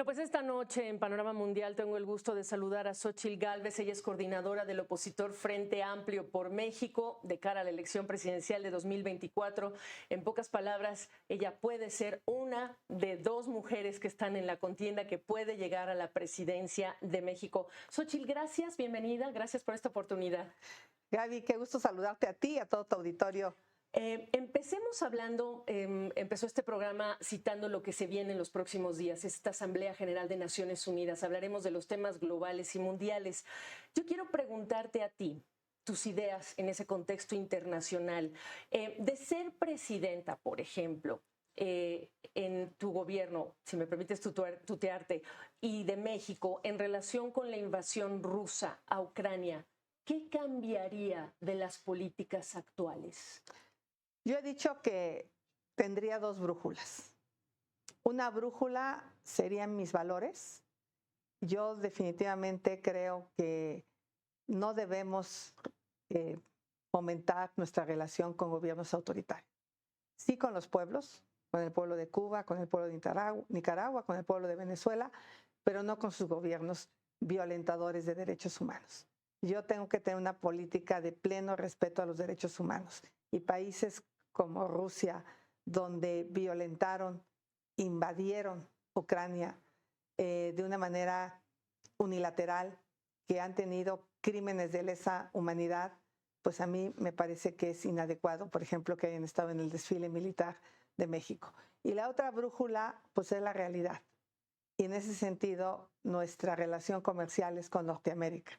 Bueno, pues esta noche en Panorama Mundial tengo el gusto de saludar a Xóchitl Gálvez. Ella es coordinadora del opositor Frente Amplio por México de cara a la elección presidencial de 2024. En pocas palabras, ella puede ser una de dos mujeres que están en la contienda que puede llegar a la presidencia de México. Xóchitl, gracias, bienvenida, gracias por esta oportunidad. Gaby, qué gusto saludarte a ti y a todo tu auditorio. Empecemos hablando, empezó este programa citando lo que se viene en los próximos días, esta Asamblea General de Naciones Unidas. Hablaremos de los temas globales y mundiales. Yo quiero preguntarte a ti, tus ideas en ese contexto internacional. De ser presidenta, por ejemplo, en tu gobierno, si me permites tutearte, y de México en relación con la invasión rusa a Ucrania, ¿qué cambiaría de las políticas actuales? Yo he dicho que tendría dos brújulas. Una brújula serían mis valores. Yo definitivamente creo que no debemos fomentar nuestra relación con gobiernos autoritarios. Sí con los pueblos, con el pueblo de Cuba, con el pueblo de Nicaragua, con el pueblo de Venezuela, pero no con sus gobiernos violentadores de derechos humanos. Yo tengo que tener una política de pleno respeto a los derechos humanos. Y países como Rusia, donde violentaron, invadieron Ucrania de una manera unilateral, que han tenido crímenes de lesa humanidad, pues a mí me parece que es inadecuado, por ejemplo, que hayan estado en el desfile militar de México. Y la otra brújula, pues es la realidad. Y en ese sentido, nuestra relación comercial es con Norteamérica.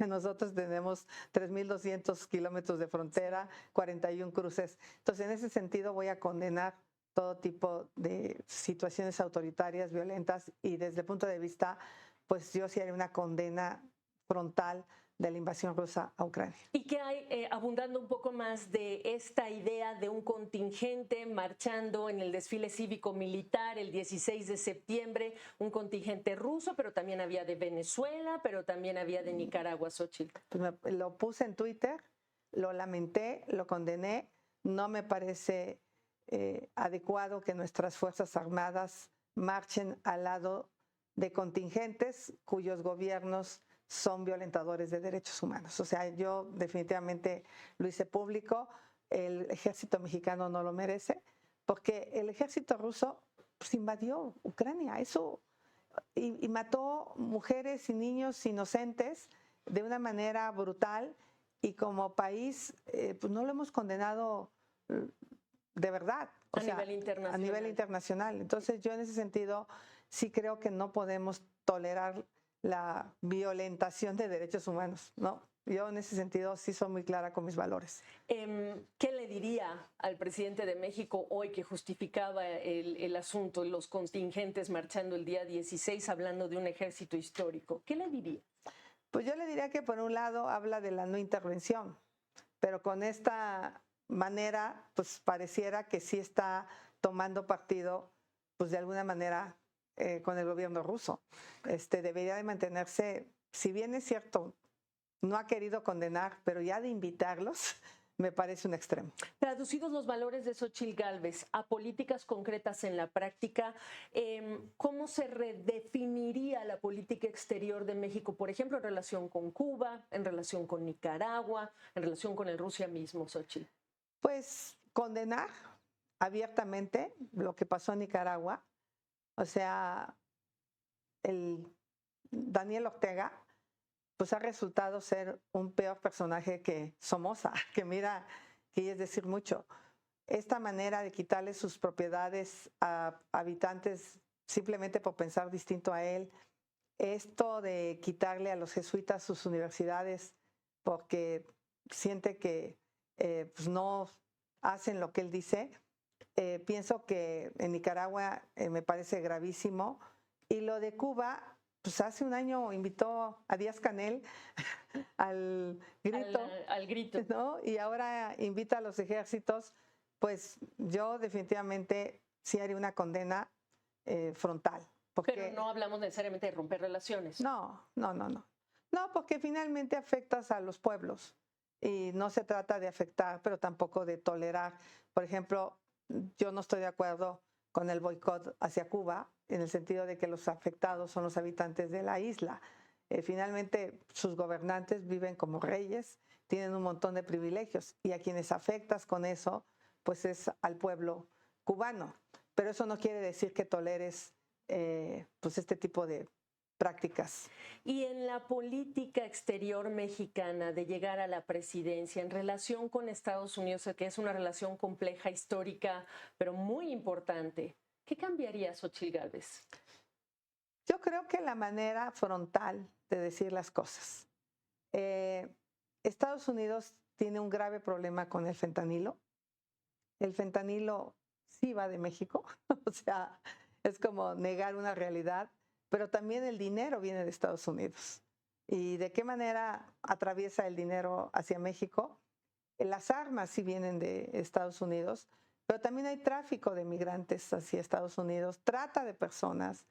Nosotros tenemos 3.200 kilómetros de frontera, 41 cruces. Entonces, en ese sentido voy a condenar todo tipo de situaciones autoritarias, violentas, y desde el punto de vista, pues yo sí haría una condena frontal de la invasión rusa a Ucrania. ¿Y qué hay, abundando un poco más de esta idea de un contingente marchando en el desfile cívico-militar el 16 de septiembre, un contingente ruso, pero también había de Venezuela, pero también había de Nicaragua, Xóchitl? Pues lo puse en Twitter, lo lamenté, lo condené. No me parece adecuado que nuestras Fuerzas Armadas marchen al lado de contingentes cuyos gobiernos son violentadores de derechos humanos. O sea, yo definitivamente lo hice público. El ejército mexicano no lo merece, porque el ejército ruso pues, invadió Ucrania, eso, y mató mujeres y niños inocentes de una manera brutal, y como país pues no lo hemos condenado de verdad, a nivel internacional. A nivel internacional. Entonces yo en ese sentido sí creo que no podemos tolerar la violentación de derechos humanos, ¿no? Yo en ese sentido sí soy muy clara con mis valores. ¿Qué le diría al presidente de México hoy que justificaba el asunto, los contingentes marchando el día 16 hablando de un ejército histórico? ¿Qué le diría? Pues yo le diría que por un lado habla de la no intervención, pero con esta manera pues pareciera que sí está tomando partido pues de alguna manera con el gobierno ruso. Debería de mantenerse, si bien es cierto, no ha querido condenar, pero ya de invitarlos me parece un extremo. Traducidos los valores de Xóchitl Gálvez a políticas concretas en la práctica, ¿cómo se redefiniría la política exterior de México, por ejemplo, en relación con Cuba, en relación con Nicaragua, en relación con el Rusia mismo, Xóchitl? Pues condenar abiertamente lo que pasó en Nicaragua. O sea, el Daniel Ortega pues ha resultado ser un peor personaje que Somoza, que mira, que es decir mucho. Esta manera de quitarle sus propiedades a habitantes simplemente por pensar distinto a él, esto de quitarle a los jesuitas sus universidades porque siente que pues no hacen lo que él dice, pienso que en Nicaragua me parece gravísimo. Y lo de Cuba, pues hace un año invitó a Díaz-Canel al grito, al grito, ¿no? Y ahora invita a los ejércitos. Pues yo definitivamente sí haría una condena frontal. Pero no hablamos necesariamente de romper relaciones. No. No, porque finalmente afectas a los pueblos y no se trata de afectar, pero tampoco de tolerar. Por ejemplo, yo no estoy de acuerdo con el boicot hacia Cuba, en el sentido de que los afectados son los habitantes de la isla. Finalmente, sus gobernantes viven como reyes, tienen un montón de privilegios y a quienes afectas con eso, pues es al pueblo cubano. Pero eso no quiere decir que toleres pues este tipo de prácticas. Y en la política exterior mexicana de llegar a la presidencia en relación con Estados Unidos, que es una relación compleja, histórica, pero muy importante, ¿qué cambiaría, Xóchitl Gálvez? Yo creo que la manera frontal de decir las cosas. Estados Unidos tiene un grave problema con el fentanilo. El fentanilo sí va de México, o sea, es como negar una realidad, pero también el dinero viene de Estados Unidos. ¿Y de qué manera atraviesa el dinero hacia México? Las armas sí vienen de Estados Unidos, pero también hay tráfico de migrantes hacia Estados Unidos, trata de personas,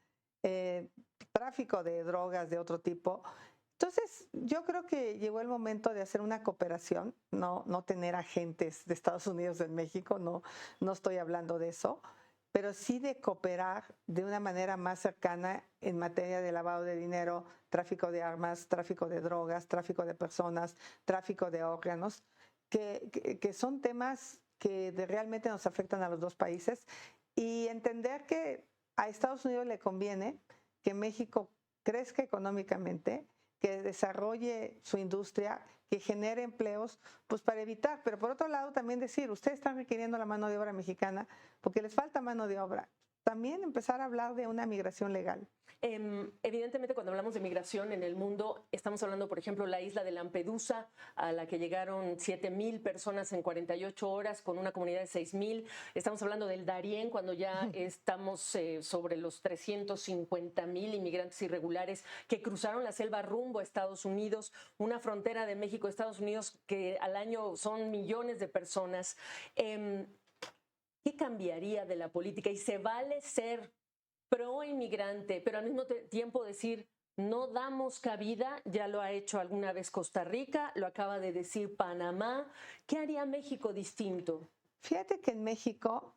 tráfico de drogas de otro tipo. Entonces, yo creo que llegó el momento de hacer una cooperación, no tener agentes de Estados Unidos en México, no estoy hablando de eso, pero sí de cooperar de una manera más cercana en materia de lavado de dinero, tráfico de armas, tráfico de drogas, tráfico de personas, tráfico de órganos, que son temas que realmente nos afectan a los dos países, y entender que a Estados Unidos le conviene que México crezca económicamente, que desarrolle su industria, que genere empleos, pues para evitar. Pero por otro lado también decir, ustedes están requiriendo la mano de obra mexicana porque les falta mano de obra. También empezar a hablar de una migración legal. Evidentemente, cuando hablamos de migración en el mundo, estamos hablando, por ejemplo, la isla de Lampedusa, a la que llegaron 7,000 personas en 48 horas, con una comunidad de 6,000. Estamos hablando del Darién, cuando ya estamos sobre los 350,000 inmigrantes irregulares que cruzaron la selva rumbo a Estados Unidos, una frontera de México a Estados Unidos que al año son millones de personas. ¿Qué cambiaría de la política? Y se vale ser pro inmigrante, pero al mismo tiempo decir, no damos cabida, ya lo ha hecho alguna vez Costa Rica, lo acaba de decir Panamá. ¿Qué haría México distinto? Fíjate que en México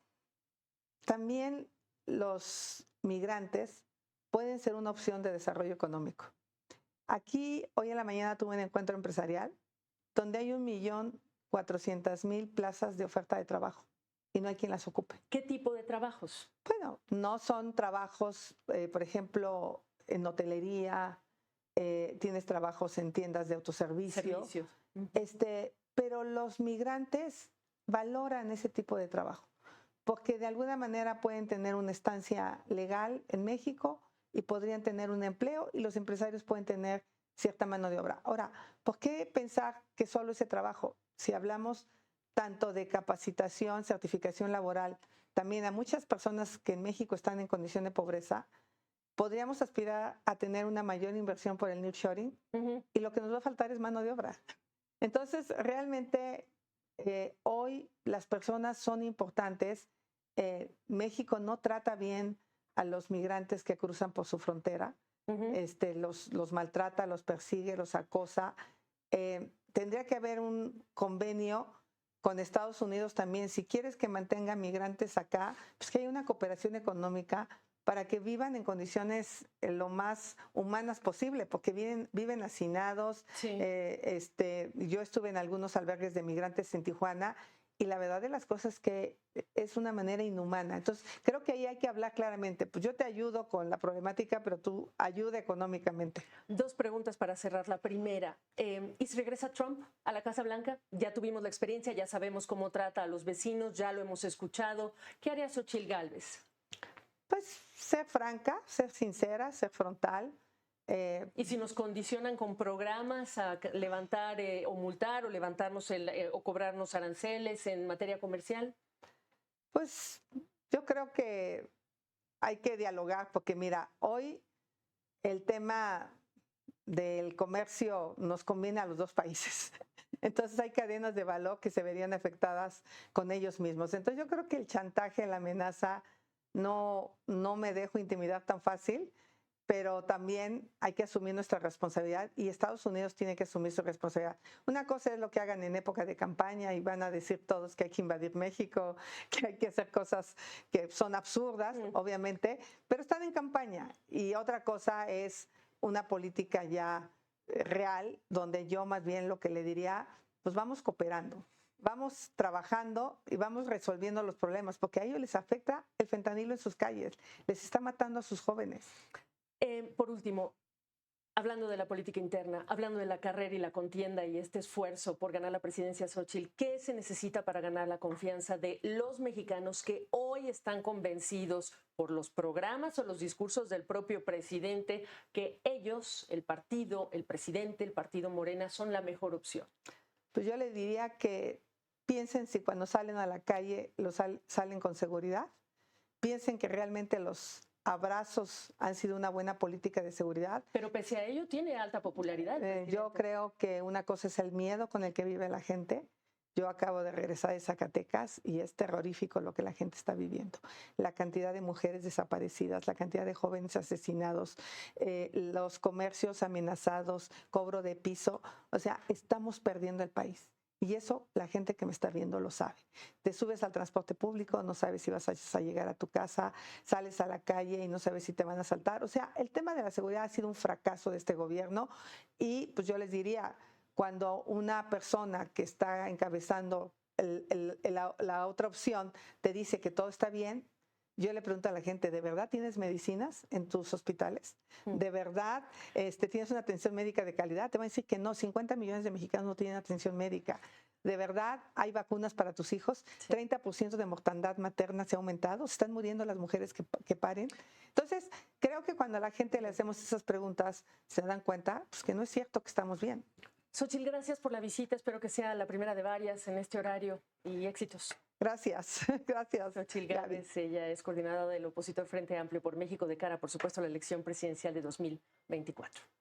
también los migrantes pueden ser una opción de desarrollo económico. Aquí, hoy en la mañana tuve un encuentro empresarial donde hay 1,400,000 plazas de oferta de trabajo y no hay quien las ocupe. ¿Qué tipo de trabajos? Bueno, no son trabajos, por ejemplo, en hotelería, tienes trabajos en tiendas de autoservicio. Servicios. Pero los migrantes valoran ese tipo de trabajo porque de alguna manera pueden tener una estancia legal en México y podrían tener un empleo y los empresarios pueden tener cierta mano de obra. Ahora, ¿por qué pensar que solo ese trabajo? Si hablamos tanto de capacitación, certificación laboral, también a muchas personas que en México están en condición de pobreza, podríamos aspirar a tener una mayor inversión por el nearshoring y lo que nos va a faltar es mano de obra. Entonces, realmente hoy las personas son importantes. México no trata bien a los migrantes que cruzan por su frontera. Los maltrata, los persigue, los acosa. Tendría que haber un convenio con Estados Unidos también. Si quieres que mantenga migrantes acá, pues que haya una cooperación económica para que vivan en condiciones lo más humanas posible, porque viven hacinados. Sí. Yo estuve en algunos albergues de migrantes en Tijuana y la verdad de las cosas es que es una manera inhumana. Entonces, creo que ahí hay que hablar claramente. Pues yo te ayudo con la problemática, pero tú ayuda económicamente. Dos preguntas para cerrar. La primera, ¿y si regresa Trump a la Casa Blanca? Ya tuvimos la experiencia, ya sabemos cómo trata a los vecinos, ya lo hemos escuchado. ¿Qué haría Xóchitl Gálvez? Pues ser franca, ser sincera, ser frontal. ¿Y si nos condicionan con programas a levantar o multar o levantarnos o cobrarnos aranceles en materia comercial? Pues yo creo que hay que dialogar porque mira, hoy el tema del comercio nos conviene a los dos países. Entonces hay cadenas de valor que se verían afectadas con ellos mismos. Entonces yo creo que el chantaje, la amenaza, no me dejo intimidar tan fácil. pero también hay que asumir nuestra responsabilidad y Estados Unidos tiene que asumir su responsabilidad. Una cosa es lo que hagan en época de campaña y van a decir todos que hay que invadir México, que hay que hacer cosas que son absurdas, obviamente, pero están en campaña. Y otra cosa es una política ya real, donde yo más bien lo que le diría, pues vamos cooperando. Vamos trabajando y vamos resolviendo los problemas, porque a ellos les afecta el fentanilo en sus calles, les está matando a sus jóvenes. Por último, hablando de la política interna, hablando de la carrera y la contienda y este esfuerzo por ganar la presidencia, Xóchitl, ¿qué se necesita para ganar la confianza de los mexicanos que hoy están convencidos por los programas o los discursos del propio presidente que ellos, el partido, el presidente, el partido Morena, son la mejor opción? Pues yo les diría que piensen si cuando salen a la calle salen con seguridad, piensen que realmente los abrazos han sido una buena política de seguridad. Pero pese a ello tiene alta popularidad. Yo creo que una cosa es el miedo con el que vive la gente. Yo acabo de regresar de Zacatecas y es terrorífico lo que la gente está viviendo. La cantidad de mujeres desaparecidas, la cantidad de jóvenes asesinados, los comercios amenazados, cobro de piso. O sea, estamos perdiendo el país. Y eso la gente que me está viendo lo sabe. Te subes al transporte público, no sabes si vas a llegar a tu casa, sales a la calle y no sabes si te van a asaltar. O sea, el tema de la seguridad ha sido un fracaso de este gobierno y pues yo les diría, cuando una persona que está encabezando la otra opción te dice que todo está bien, yo le pregunto a la gente, ¿de verdad tienes medicinas en tus hospitales? ¿De verdad tienes una atención médica de calidad? Te van a decir que no, 50 millones de mexicanos no tienen atención médica. ¿De verdad hay vacunas para tus hijos? Sí. 30% de mortandad materna se ha aumentado. ¿Se están muriendo las mujeres que paren? Entonces, creo que cuando a la gente le hacemos esas preguntas, se dan cuenta pues, que no es cierto que estamos bien. Xóchitl, gracias por la visita. Espero que sea la primera de varias en este horario y éxitos. Gracias, gracias. Xóchitl Gálvez, ella es coordinadora del opositor Frente Amplio por México de cara, por supuesto, a la elección presidencial de 2024.